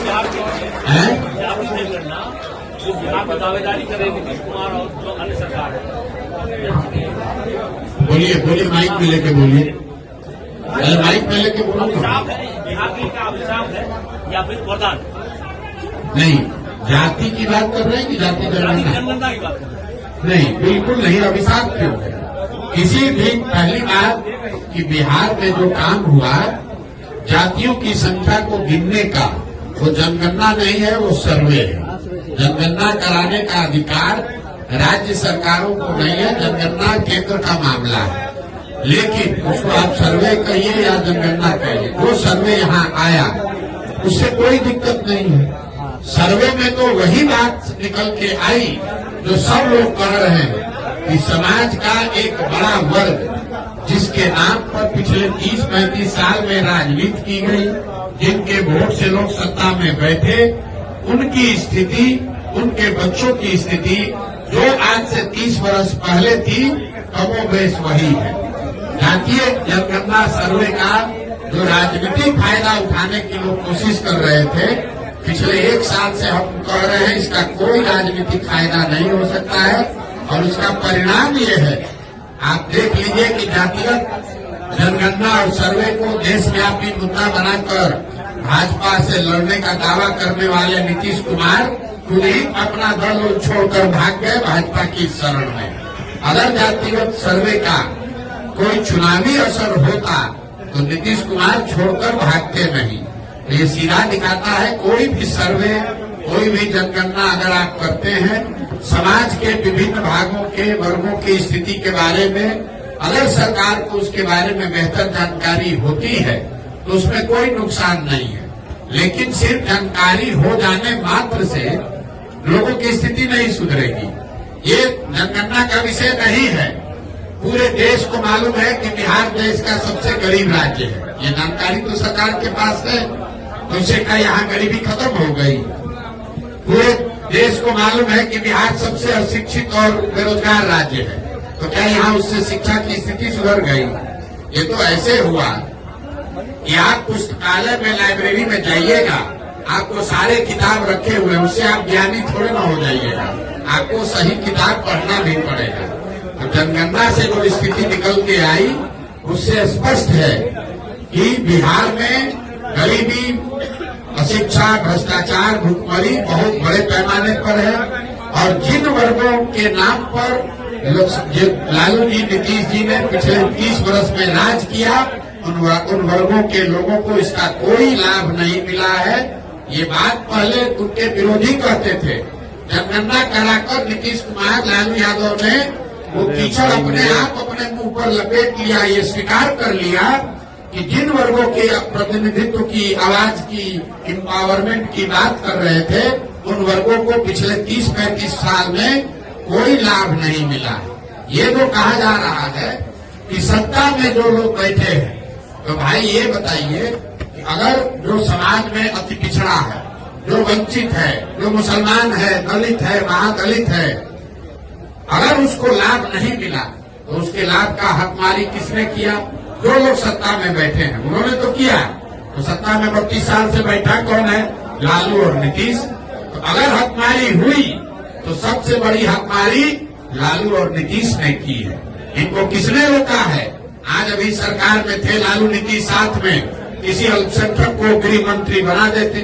हैं? दावेदारी करे नीतीश कुमार और जो अन्य सरकार है। बोलिए बोलिए, माइक में लेके बोलिए, माइक में लेके बोलो। अभिशाप है बिहार के लिए, क्या अभिशाप है या फिर वरदान? नहीं, जाति की बात कर रहे हैं कि जाति जनगणना? जनगणना की बात कर रहे हैं। नहीं, बिल्कुल नहीं। अभिशाप क्यों है? किसी भी, पहली बात कि बिहार में जो काम हुआ जातियों की संख्या को गिनने का, वो जनगणना नहीं है, वो सर्वे है। जनगणना कराने का अधिकार राज्य सरकारों को नहीं है, जनगणना केंद्र का मामला है। लेकिन उसको आप सर्वे कहिए या जनगणना कहिए, वो सर्वे यहाँ आया, उससे कोई दिक्कत नहीं है। सर्वे में तो वही बात निकल के आई जो सब लोग कह रहे हैं कि समाज का एक बड़ा वर्ग जिसके नाम पर पिछले 30-35 साल में राजनीति की गई, जिनके वोट से लोग सत्ता में बैठे, उनकी स्थिति, उनके बच्चों की स्थिति जो आज से 30 वर्ष पहले थी, कमोबेश वही है। जातीय जनगणना सर्वे का जो राजनीतिक फायदा उठाने की लोग कोशिश कर रहे थे, पिछले 1 साल से हम कह रहे हैं इसका कोई राजनीतिक फायदा नहीं हो सकता है। और उसका परिणाम ये है, आप देख लीजिए कि जातिगत जनगणना और सर्वे को देशव्यापी मुद्दा बनाकर भाजपा से लड़ने का दावा करने वाले नीतीश कुमार खुद ही अपना दल छोड़कर भाग गए भाजपा की शरण में। अगर जातिगत सर्वे का कोई चुनावी असर होता तो नीतीश कुमार छोड़कर भागते नहीं। ये सीधा दिखाता है, कोई भी सर्वे, कोई भी जनगणना अगर आप करते हैं, समाज के विभिन्न भागों के वर्गों की स्थिति के बारे में अगर सरकार को उसके बारे में बेहतर जानकारी होती है तो उसमें कोई नुकसान नहीं है। लेकिन सिर्फ जानकारी हो जाने मात्र से लोगों की स्थिति नहीं सुधरेगी। ये जनगणना का विषय नहीं है। पूरे देश को मालूम है कि बिहार देश का सबसे गरीब राज्य है। ये जानकारी तो सरकार के पास है, तो उससे क्या यहाँ गरीबी खत्म हो गई? पूरे देश को मालूम है कि बिहार सबसे अशिक्षित और बेरोजगार राज्य है, तो क्या यहाँ उससे शिक्षा की स्थिति सुधर गई? ये तो ऐसे हुआ कि आप पुस्तकालय में, लाइब्रेरी में जाइएगा, आपको सारे किताब रखे हुए, उससे आप ज्ञानी थोड़े ना हो जाइएगा, आपको सही किताब पढ़ना भी पड़ेगा। तो जनगणना से जो स्थिति निकल के आई उससे स्पष्ट है कि बिहार में गरीबी, अशिक्षा, भ्रष्टाचार, भुखमरी बहुत बड़े पैमाने पर है। और जिन वर्गों के नाम पर लालू जी, नीतीश जी ने पिछले 30 वर्ष में राज किया, उन वर्गों के लोगों को इसका कोई लाभ नहीं मिला है। ये बात पहले उनके विरोधी कहते थे। जनगणना कराकर नीतीश कुमार, लालू यादव ने वो कीचड़ अपने आप अपने मुंह पर लपेट लिया, ये स्वीकार कर लिया कि जिन वर्गों के प्रतिनिधित्व की, आवाज की, एम्पावरमेंट की बात कर रहे थे, उन वर्गों को पिछले 30-35 साल में कोई लाभ नहीं मिला। ये जो कहा जा रहा है कि सत्ता में जो लोग बैठे हैं, तो भाई ये बताइए कि अगर जो समाज में अति पिछड़ा है, जो वंचित है, जो मुसलमान है, दलित है, महादलित है, अगर उसको लाभ नहीं मिला तो उसके लाभ का हकमारी किसने किया? जो लोग सत्ता में बैठे हैं उन्होंने तो किया। तो सत्ता में 32 साल से बैठा कौन है? लालू और नीतीश। तो अगर हकमारी हुई तो सबसे बड़ी हकमारी लालू और नीतीश ने की है। इनको किसने रोका है? आज अभी सरकार में थे लालू नीतीश, साथ में किसी अल्पसंख्यक को गृह मंत्री बना देते,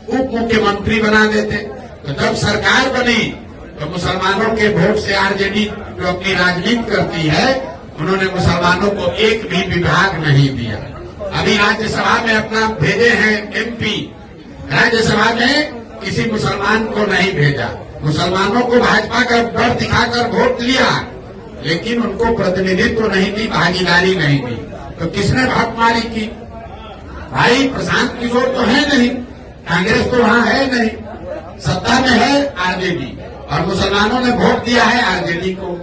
उप मुख्यमंत्री बना देते। तो जब सरकार बनी तो मुसलमानों के वोट से आरजेडी जो अपनी राजनीति करती है, उन्होंने मुसलमानों को एक भी विभाग नहीं दिया। अभी राज्यसभा में अपना भेजे हैं एमपी, राज्यसभा में किसी मुसलमान को नहीं भेजा। मुसलमानों को भाजपा का डर दिखाकर वोट लिया, लेकिन उनको प्रतिनिधित्व नहीं दी, भागीदारी नहीं दी। तो किसने भागमारी की? भाई प्रशांत किशोर तो है नहीं, कांग्रेस तो वहाँ है नहीं, सत्ता में है आरजेडी, और मुसलमानों ने वोट दिया है आरजेडी को।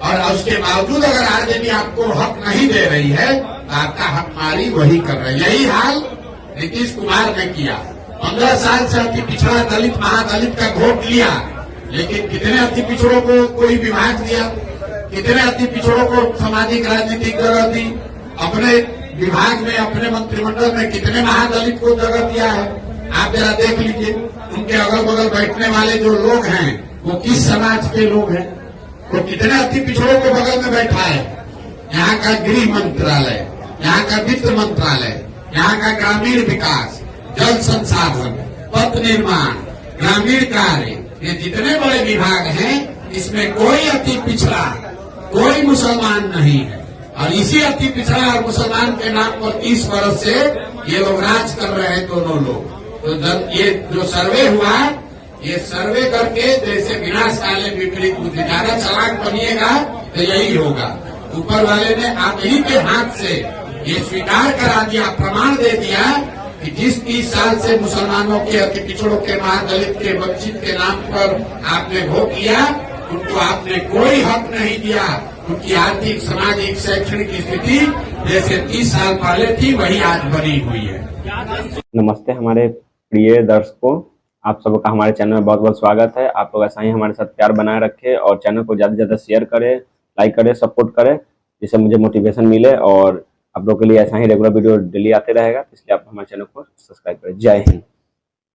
और उसके बावजूद अगर आरजेडी आपको हक नहीं दे रही है तो आपका हकमारी वही कर रही है। यही हाल नीतीश कुमार ने किया। 15 साल से अति पिछड़ा दलित, महादलित का वोट लिया, लेकिन कितने अति पिछड़ों को कोई विभाग दिया? कितने अति पिछड़ों को सामाजिक राजनीतिक जगह दी? अपने विभाग में, अपने मंत्रिमंडल में कितने महादलित को जगह दिया है? आप जरा देख लीजिए उनके अगल बगल बैठने वाले जो लोग हैं वो किस समाज के लोग हैं। वो कितने अति पिछड़ों को बगल में बैठा है। यहाँ का गृह मंत्रालय, यहाँ का वित्त मंत्रालय, यहाँ का ग्रामीण विकास, जल संसाधन, पथ निर्माण, ग्रामीण कार्य, ये जितने बड़े विभाग हैं इसमें कोई अति पिछड़ा, कोई मुसलमान नहीं है। और इसी अति पिछड़ा और मुसलमान के नाम पर 30 वर्ष से ये लोग राज कर रहे हैं दोनों लोग। तो ये जो सर्वे हुआ, ये सर्वे करके जैसे विनाश काले विपरीत बुद्धि, ज्यादा चालाक बनिएगा तो यही होगा। ऊपर वाले ने आप ही के हाथ से ये स्वीकार करा दिया, प्रमाण दे दिया कि जिस 30 साल से मुसलमानों के अति पिछड़ों के, महादलित के, वंचित के नाम पर आपने वोट किया, उनको आपने कोई हक नहीं दिया। उनकी आर्थिक, सामाजिक, शैक्षणिक स्थिति जैसे 30 साल पहले थी वही आज बनी हुई है। नमस्ते हमारे प्रिय दर्शकों, आप सबका हमारे चैनल में बहुत बहुत स्वागत है। आप लोग ऐसा ही हमारे साथ प्यार बनाए रखें और चैनल को ज़्यादा से ज़्यादा शेयर करें, लाइक करें, सपोर्ट करें, जिससे मुझे मोटिवेशन मिले और आप लोगों के लिए ऐसा ही रेगुलर वीडियो डेली आते रहेगा। इसलिए आप हमारे चैनल को सब्सक्राइब करें। जय हिंद।